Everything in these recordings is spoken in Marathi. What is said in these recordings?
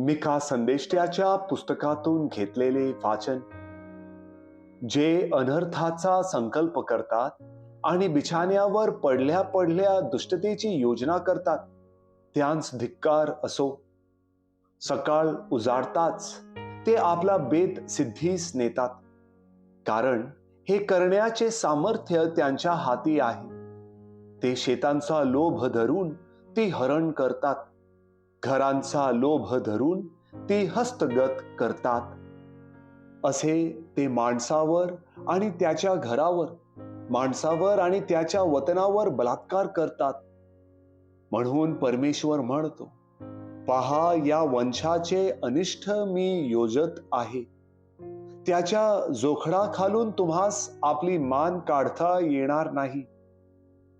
मिका संदेष्ट्याच्या पुस्तकातून घेतलेले वाचन. जे अनर्थाचा संकल्प करतात आणि बिछाण्यावर पडल्या पडल्या दुष्टतेची योजना करतात, त्यांस धिक्कार असो. सकाळ उजाडताच ते आपला बेत सिद्धीस नेतात, कारण हे करण्याचे सामर्थ्य त्यांच्या हाती आहे. ते शेतांचा लोभ धरून ती हरण करतात, घरांचा लोभ धरून ती हस्तगत करतात. असे ते माणसावर आणि त्याच्या घरावर, माणसावर आणि त्याच्या वतनावर बलात्कार करतात. म्हणून परमेश्वर म्हणतो, पहा, या वंशाचे अनिष्ट मी योजत आहे. त्याच्या जोखडाखालून तुम्हास आपली मान काढता येणार नाही,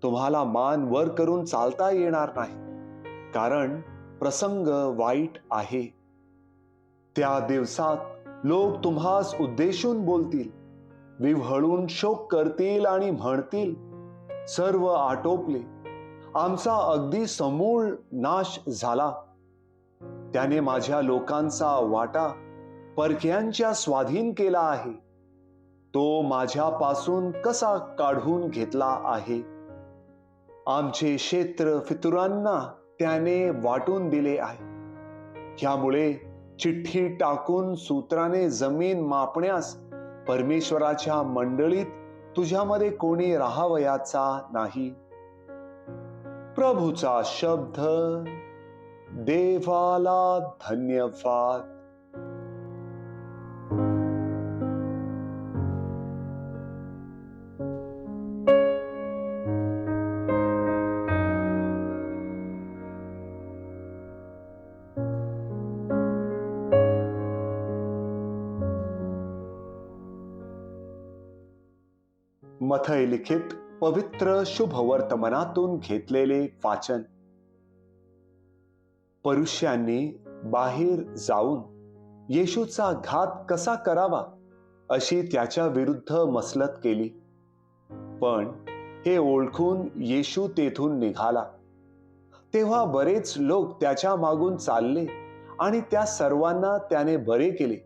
तुम्हाला मान वर करून चालता येणार नाही, कारण प्रसंग वाईट आहे. त्या दिवसात लोक तुम्हास उद्देशून बोलतील, विव्हळून शोक करतील आणि म्हणतील, सर्व आटोपले, आमचा अगदी समूळ नाश झाला. त्याने माझ्या लोकांचा वाटा परक्यांच्या स्वाधीन केला आहे. तो माझ्यापासून कसा काढून घेतला आहे. आमचे क्षेत्र फितुरांना त्याने वाटून दिले आहे. ह्यामुळे चिठ्ठी टाकून सूत्राने जमीन मापण्यास परमेश्वराच्या मंडळीत तुझ्यामध्ये कोणी राहावयाचा नाही. प्रभूचा शब्द. देवाला धन्यवाद. मथई लिखित पवित्र शुभवर्तमानातून घेतलेले वाचन. परुष्यांनी बाहेर जाऊन येशूचा घात कसा करावा अशी त्याच्या विरुद्ध मसलत केली. पण हे ओळखून येशू तेथून निघाला. तेव्हा बरेच लोक त्याच्या मागून चालले आणि त्या सर्वांना त्याने बरे केले.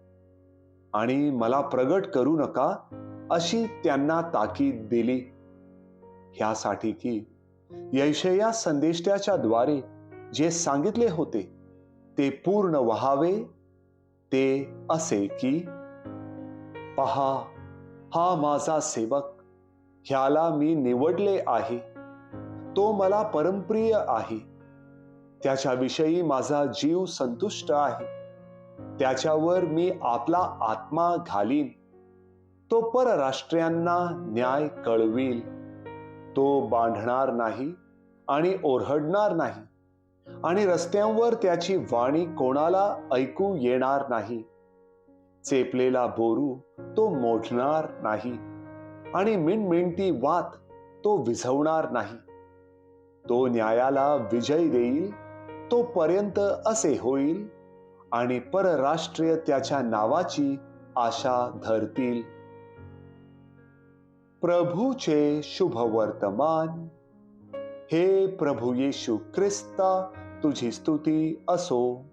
आणि मला प्रगट करू नका अशी त्यांना ताकीद दिली, ह्यासाठी की यशाया संदेष्ट्याच्या द्वारे जे सांगितले होते ते पूर्ण व्हावे. ते असे की, पहा, हा माझा सेवक, ह्याला मी निवडले आहे, तो मला परमप्रिय आहे. त्याच्याविषयी माझा जीव संतुष्ट आहे. त्याच्यावर मी आपला आत्मा घालीन. तो परराष्ट्रीयांना न्याय कळवील. तो बांधणार नाही आणि ओरडणार नाही, आणि रस्त्यांवर त्याची वाणी कोणाला ऐकू येणार नाही. चेपलेला बोरू तो मोडणार नाही, आणि मिणमिणती वात तो विझवणार नाही. तो न्यायाला विजय देईल, तोपर्यंत असे होईल, आणि परराष्ट्रीय त्याच्या नावाची आशा धरतील. प्रभूचे शुभवर्तमान. हे प्रभू येशू ख्रिस्ता, तुझी स्तुती असो.